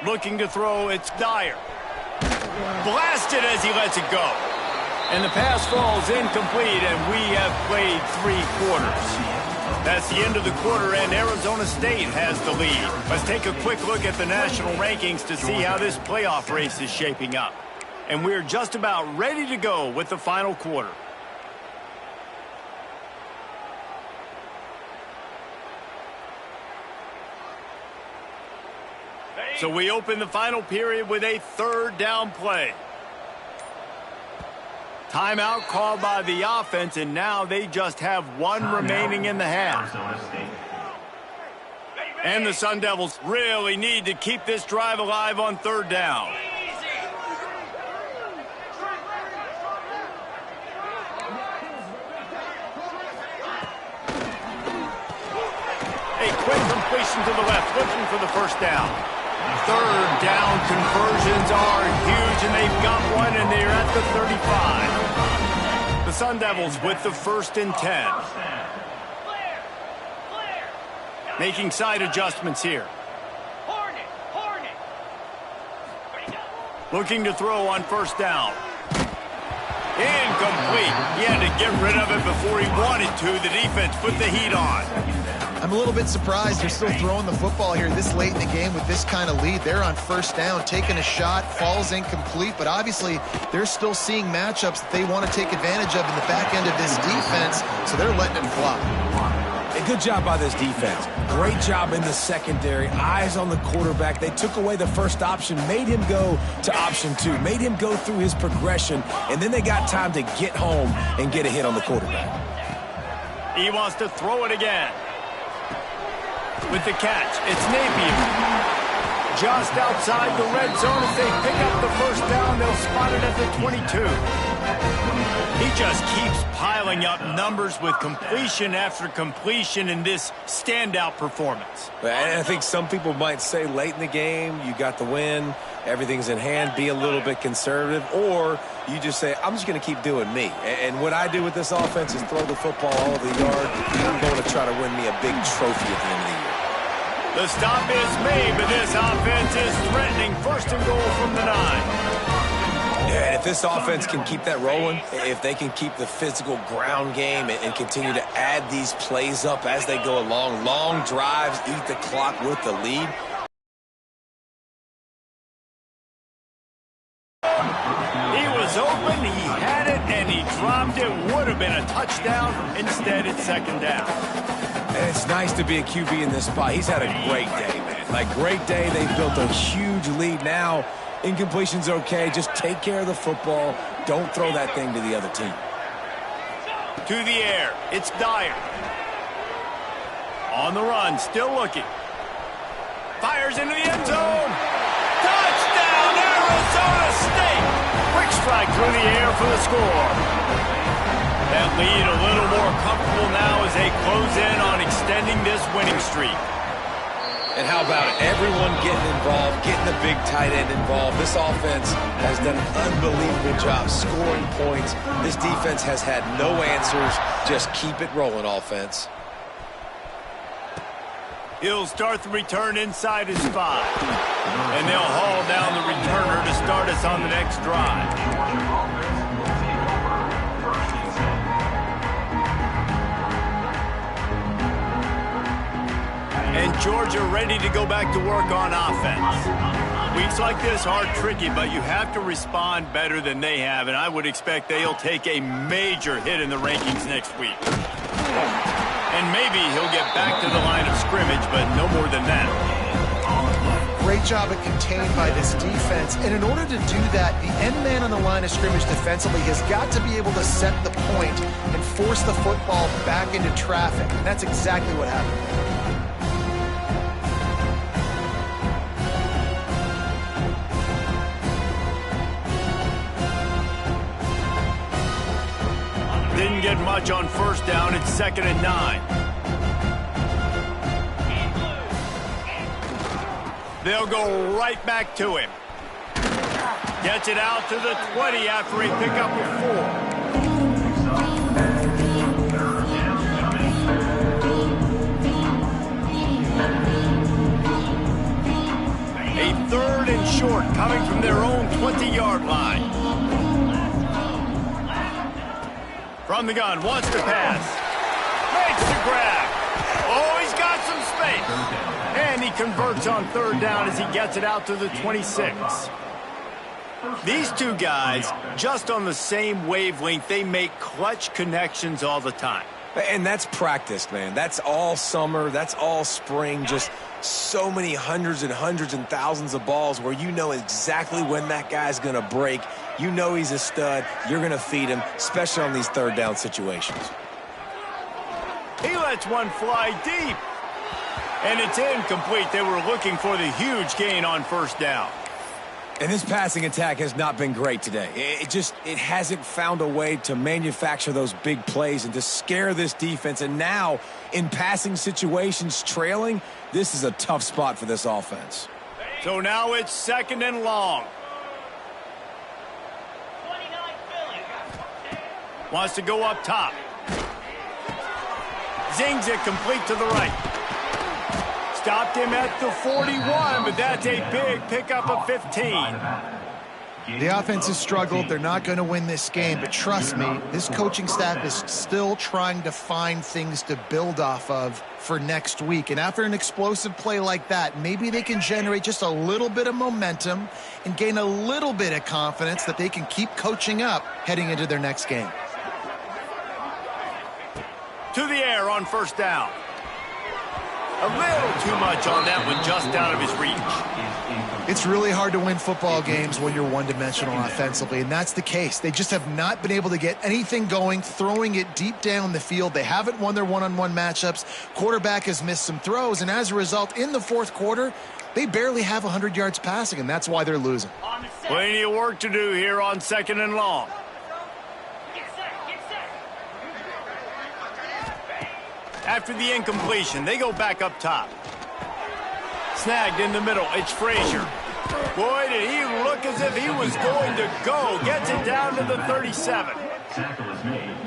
Looking to throw, it's Dyer. Blasted as he lets it go. And the pass falls incomplete, and we have played 3 quarters. That's the end of the quarter, and Arizona State has the lead. Let's take a quick look at the national rankings to see how this playoff race is shaping up. And we're just about ready to go with the final quarter. So we open the final period with a 3rd down play. Timeout called by the offense, and now they just have 1 remaining in the half. And the Sun Devils really need to keep this drive alive on 3rd down. A quick completion to the left, looking for the 1st down. 3rd down conversions are huge, and they've got one, and they're at the 35. The Sun Devils with the 1st and 10. Making side adjustments here. Looking to throw on 1st down. Incomplete. He had to get rid of it before he wanted to. The defense put the heat on. I'm a little bit surprised they're still throwing the football here this late in the game with this kind of lead. They're on 1st down, taking a shot, falls incomplete, but obviously they're still seeing matchups that they want to take advantage of in the back end of this defense, so they're letting it fly. A good job by this defense. Great job in the secondary. Eyes on the quarterback. They took away the 1st option, made him go to option 2, made him go through his progression, and then they got time to get home and get a hit on the quarterback. He wants to throw it again. With the catch, it's Napier. Just outside the red zone. If they pick up the 1st down, they'll spot it at the 22. He just keeps piling up numbers with completion after completion in this standout performance. And I think some people might say late in the game, you got the win, everything's in hand, be a little bit conservative, or you just say, I'm just going to keep doing me. And what I do with this offense is throw the football all over the yard, and I'm going to try to win me a big trophy at the end of the year. The stop is made, but this offense is threatening. 1st and goal from the 9. Yeah, and if this offense can keep that rolling, if they can keep the physical ground game and continue to add these plays up as they go along, long drives, eat the clock with the lead. He was open, he had it, and he dropped it. Would have been a touchdown. Instead, it's 2nd down. And it's nice to be a QB in this spot. He's had a great day, man. Like, great day. They've built a huge lead now. Incompletion's okay. Just take care of the football. Don't throw that thing to the other team. To the air. It's Dyer. On the run. Still looking. Fires into the end zone. Touchdown, Arizona State. Quick strike through the air for the score. That lead a little more comfortable now as they close in on extending this winning streak. And how about it? Everyone getting involved, getting the big tight end involved. This offense has done an unbelievable job scoring points. This defense has had no answers. Just keep it rolling, offense. He'll start the return inside his 5. And they'll haul down the returner to start us on the next drive. And Georgia ready to go back to work on offense. Weeks like this are tricky, but you have to respond better than they have, and I would expect they'll take a major hit in the rankings next week. And maybe he'll get back to the line of scrimmage, but no more than that. Great job at contained by this defense. And in order to do that, the end man on the line of scrimmage defensively has got to be able to set the point and force the football back into traffic. And that's exactly what happened. Didn't get much on 1st down. It's 2nd and 9. They'll go right back to him. Gets it out to the 20 after a pickup of 4. A 3rd and short coming from their own 20-yard line. From the gun, wants to pass. Makes the grab. Oh, he's got some space. And he converts on 3rd down as he gets it out to the 26. These two guys, just on the same wavelength, they make clutch connections all the time. And that's practice, man. That's all summer. That's all spring. Just so many hundreds and thousands of balls where you know exactly when that guy's going to break. You know he's a stud. You're going to feed him, especially on these 3rd down situations. He lets one fly deep. And it's incomplete. They were looking for the huge gain on 1st down. And this passing attack has not been great today. It hasn't found a way to manufacture those big plays and to scare this defense. And now, in passing situations, trailing, this is a tough spot for this offense. So now it's 2nd and long. Wants to go up top. Zings it complete to the right. Stopped him at the 41, but that's a big pickup of 15. The offense has struggled. They're not going to win this game, but trust me, this coaching staff is still trying to find things to build off of for next week. And after an explosive play like that, maybe they can generate just a little bit of momentum and gain a little bit of confidence that they can keep coaching up heading into their next game. To the air on 1st down. A little too much on that one, just out of his reach. It's really hard to win football games when you're one-dimensional offensively, and that's the case. They just have not been able to get anything going, throwing it deep down the field. They haven't won their one-on-one matchups. Quarterback has missed some throws, and as a result, in the 4th quarter, they barely have 100 yards passing, and that's why they're losing. Plenty of work to do here on 2nd and long. After the incompletion, they go back up top. Snagged in the middle. It's Frazier. Boy, did he look as if he was going to go. Gets it down to the 37.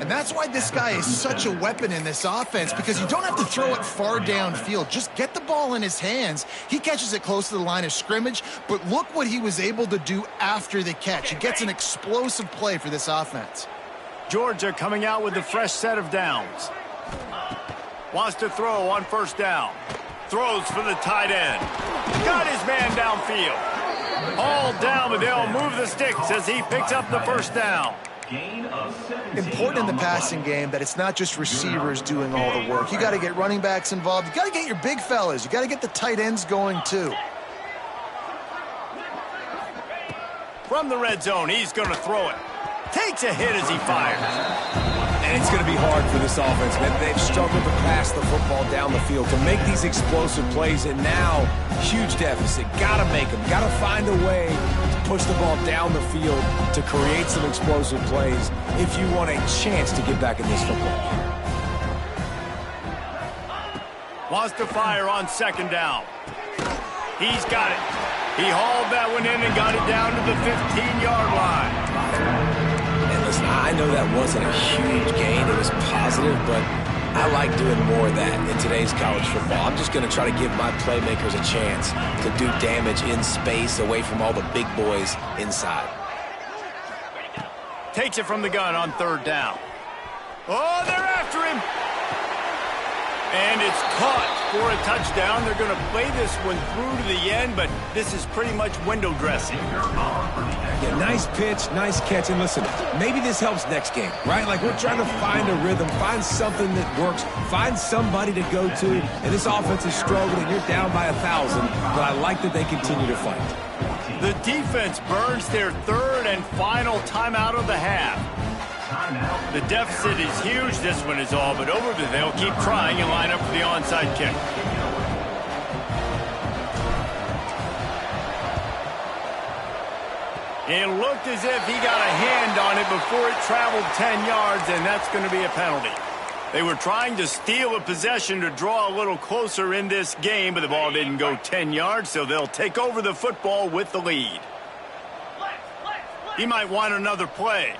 And that's why this guy is such a weapon in this offense, because you don't have to throw it far downfield. Just get the ball in his hands. He catches it close to the line of scrimmage, but look what he was able to do after the catch. He gets an explosive play for this offense. Georgia coming out with a fresh set of downs. Wants to throw on 1st down. Throws for the tight end. Got his man downfield. All down, but they'll move the sticks as he picks up the 1st down. Important in the passing game that it's not just receivers doing all the work. You got to get running backs involved. You got to get your big fellas. You got to get the tight ends going too. From the red zone, he's going to throw it. Takes a hit as he fires. And it's going to be hard for this offense, man. They've struggled to pass the football down the field, to make these explosive plays, and now, huge deficit. Got to make them. Got to find a way to push the ball down the field to create some explosive plays if you want a chance to get back in this football. Wants to fire on 2nd down. He's got it. He hauled that one in and got it down to the 15-yard line. Listen, I know that wasn't a huge gain. It was positive, but I like doing more of that in today's college football. I'm just going to try to give my playmakers a chance to do damage in space away from all the big boys inside. Takes it from the gun on 3rd down. Oh, they're after him. And it's caught for a touchdown. They're going to play this one through to the end, but this is pretty much window dressing. Yeah, nice pitch, nice catch. And listen, maybe this helps next game, right? Like, we're trying to find a rhythm, find something that works, find somebody to go to. And this offense is struggling. You're down by 1,000, but I like that they continue to fight. The defense burns their 3rd and final timeout of the half. The deficit is huge. This one is all but over, but they'll keep trying and line up for the onside kick. It looked as if he got a hand on it before it traveled 10 yards, and that's going to be a penalty. They were trying to steal a possession to draw a little closer in this game, but the ball didn't go 10 yards, so they'll take over the football with the lead. He might want another play.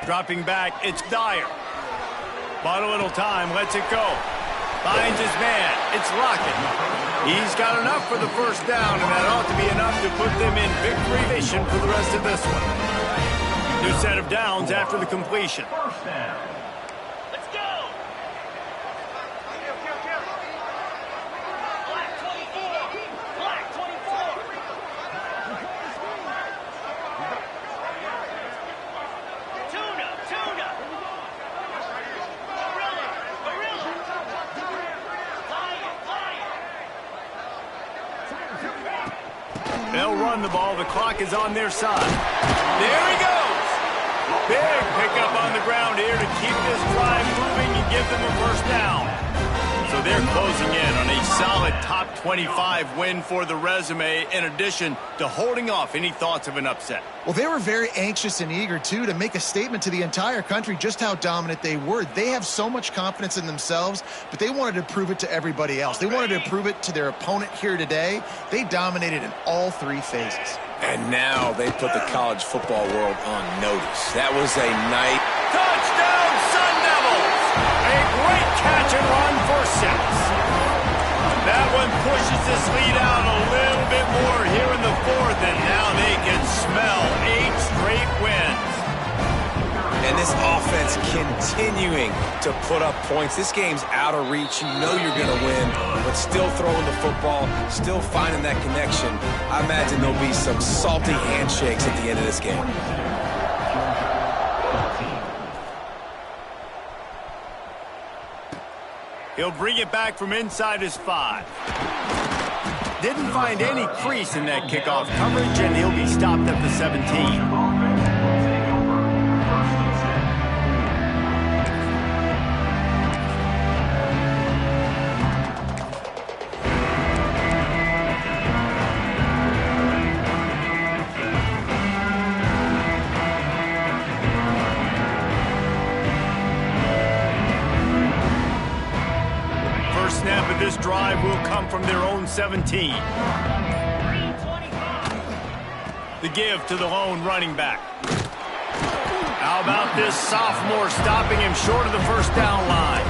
Dropping back, it's Dyer. Bought a little time, lets it go. Finds his man, it's Lockett. He's got enough for the first down, and that ought to be enough to put them in victory nation for the rest of this one. New set of downs after the completion. Let's go! Black 24! Tuna! Gorilla! They'll run the ball. The clock is on their side. There he goes! Big pickup on the ground here to keep this drive moving and give them a first down. So they're closing in on a solid top 25 win for the resume, in addition to holding off any thoughts of an upset. Well, they were very anxious and eager, too, to make a statement to the entire country just how dominant they were. They have so much confidence in themselves, but they wanted to prove it to everybody else. They wanted to prove it to their opponent here today. They dominated in all three phases. And now they put the college football world on notice. That was a night. Touchdown, Sun Devils! A great catch and run for 6. That one pushes this lead out a little bit more here in the fourth, and now they can smell 8 straight wins. And this offense continuing to put up points. This game's out of reach. You know you're going to win, but still throwing the football, still finding that connection. I imagine there'll be some salty handshakes at the end of this game. He'll bring it back from inside his 5. Didn't find any crease in that kickoff coverage, and he'll be stopped at the 17. Snap of this drive will come from their own 17. The give to the lone running back. How about this sophomore stopping him short of the first down line?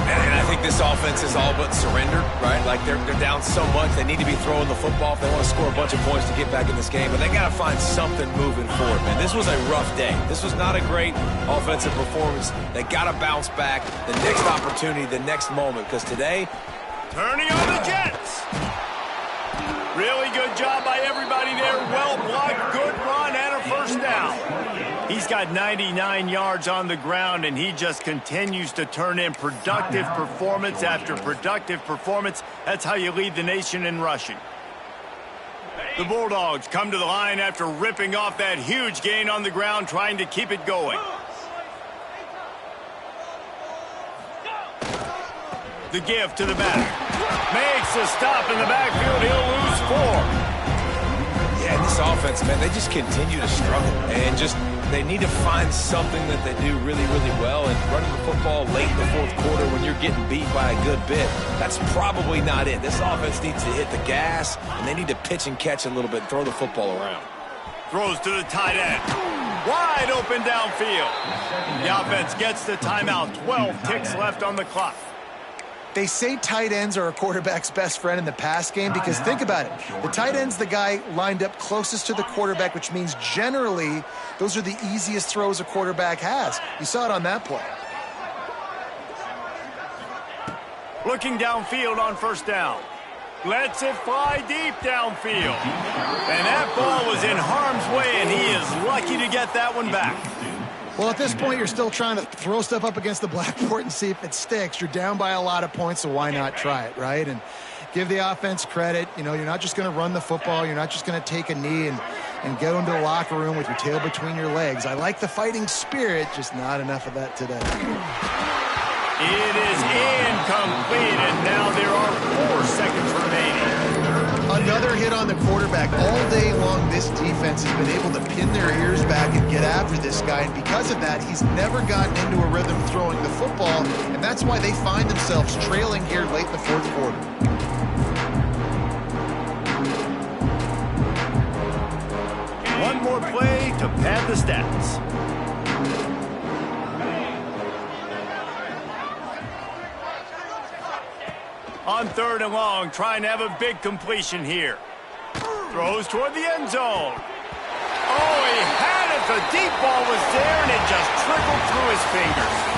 And I think this offense is all but surrendered, right? Like they're down so much, they need to be throwing the football if they want to score a bunch of points to get back in this game. But they got to find something moving forward, man. This was a rough day. This was not a great offensive performance. They got to bounce back the next opportunity, the next moment, because today... Turning on the Jets. Really good job by everybody there. Well blocked, good run, and a first down. He's got 99 yards on the ground, and he just continues to turn in productive performance after productive performance. That's how you lead the nation in rushing. The Bulldogs come to the line after ripping off that huge gain on the ground, trying to keep it going. The give to the back. Makes a stop in the backfield. He'll lose 4. Yeah, this offense, man, they just continue to struggle. And just, they need to find something that they do really, really well. And running the football late in the fourth quarter when you're getting beat by a good bit, that's probably not it. This offense needs to hit the gas, and they need to pitch and catch a little bit and throw the football around. Throws to the tight end. Wide open downfield. The offense gets the timeout. 12 ticks left on the clock. They say tight ends are a quarterback's best friend in the pass game because think about it. The tight end's the guy lined up closest to the quarterback, which means generally those are the easiest throws a quarterback has. You saw it on that play. Looking downfield on first down. Lets it fly deep downfield. And that ball was in harm's way, and he is lucky to get that one back. Well, at this point, you're still trying to throw stuff up against the blackboard and see if it sticks. You're down by a lot of points, so why not try it, right? And give the offense credit. You know, you're not just going to run the football. You're not just going to take a knee and go into the locker room with your tail between your legs. I like the fighting spirit, just not enough of that today. It is incomplete, and now there are 4 seconds remaining. Another hit on the quarterback. All day long, this defense has been able to pin their ears back and get after this guy, and because of that, he's never gotten into a rhythm throwing the football, and that's why they find themselves trailing here late in the fourth quarter. One more play to pad the stats. On 3rd and long, trying to have a big completion here. Throws toward the end zone. Oh, he had it. The deep ball was there, and it just trickled through his fingers.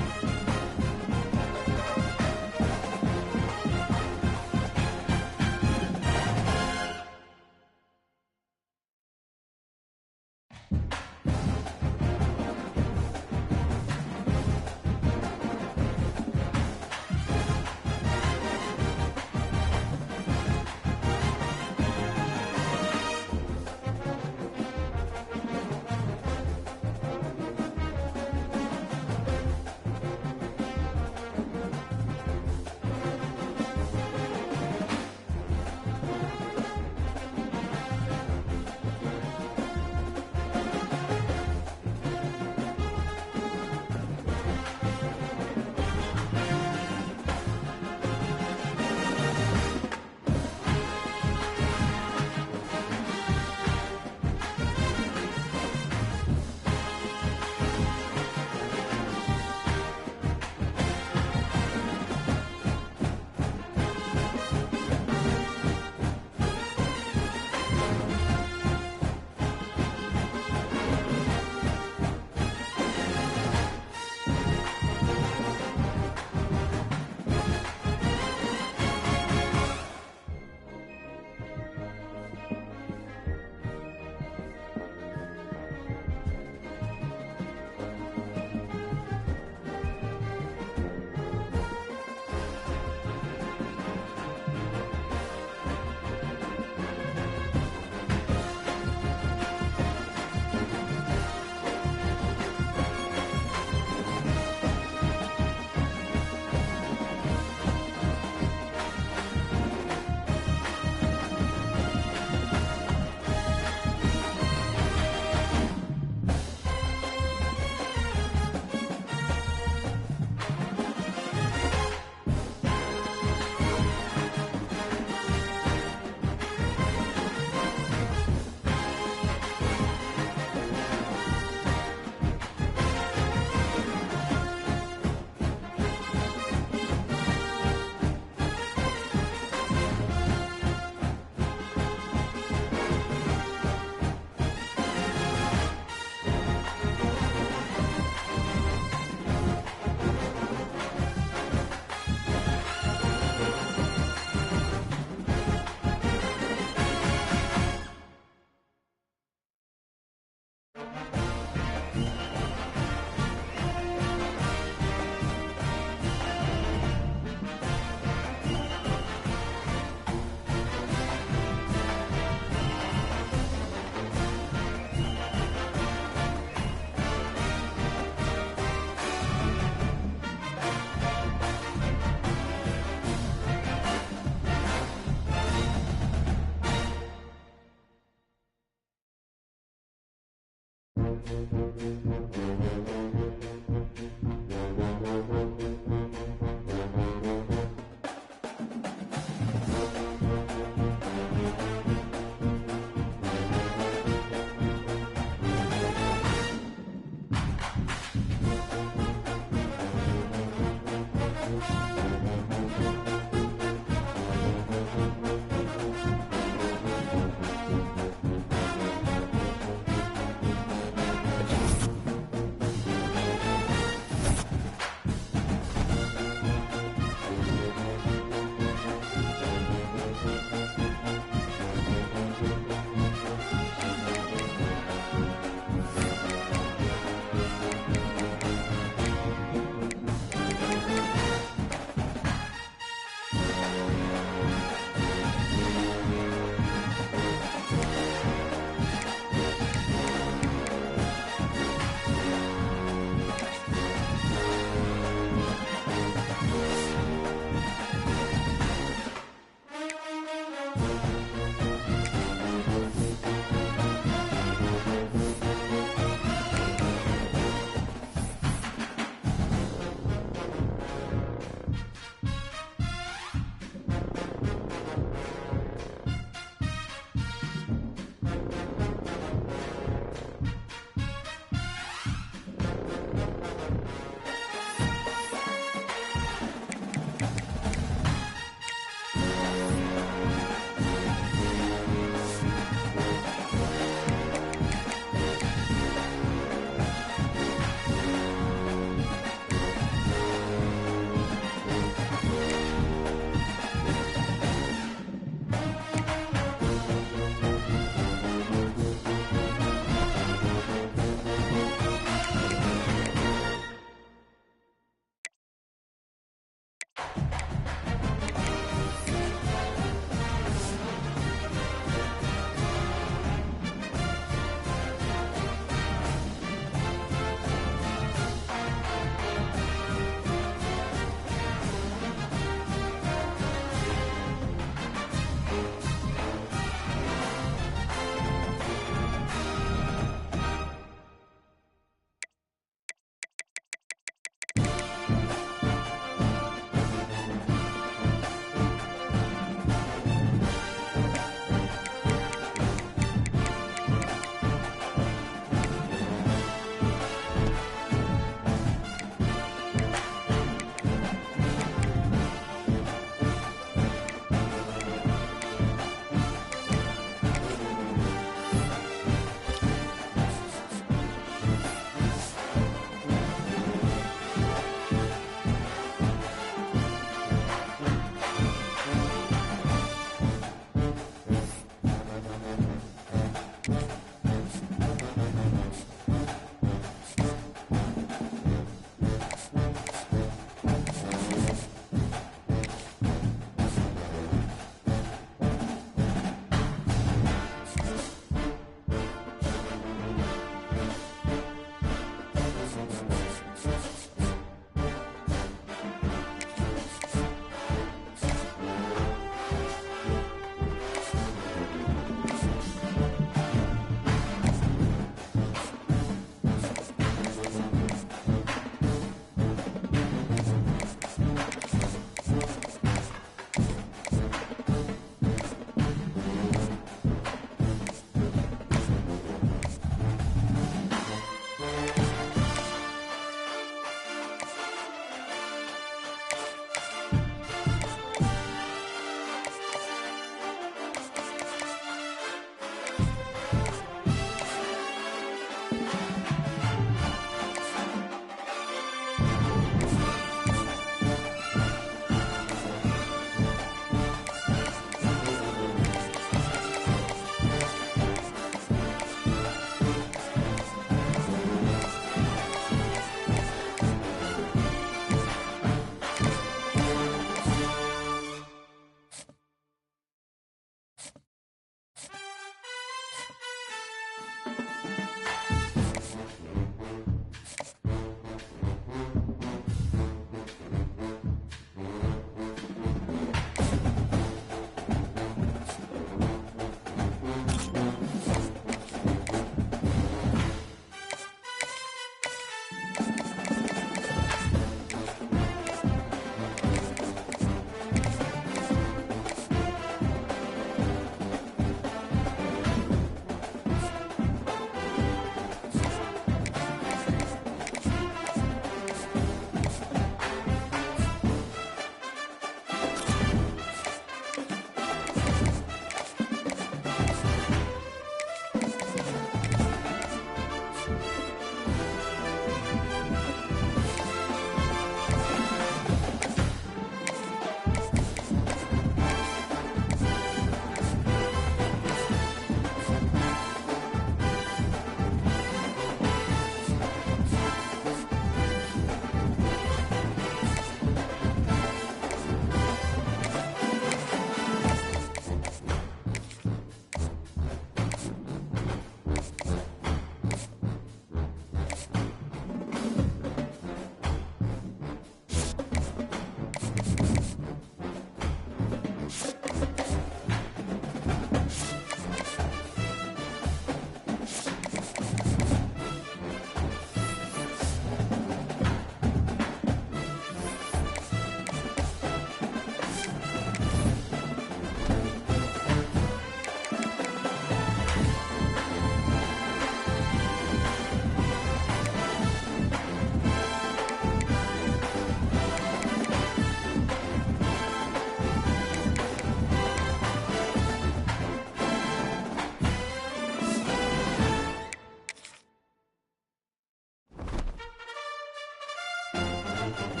it.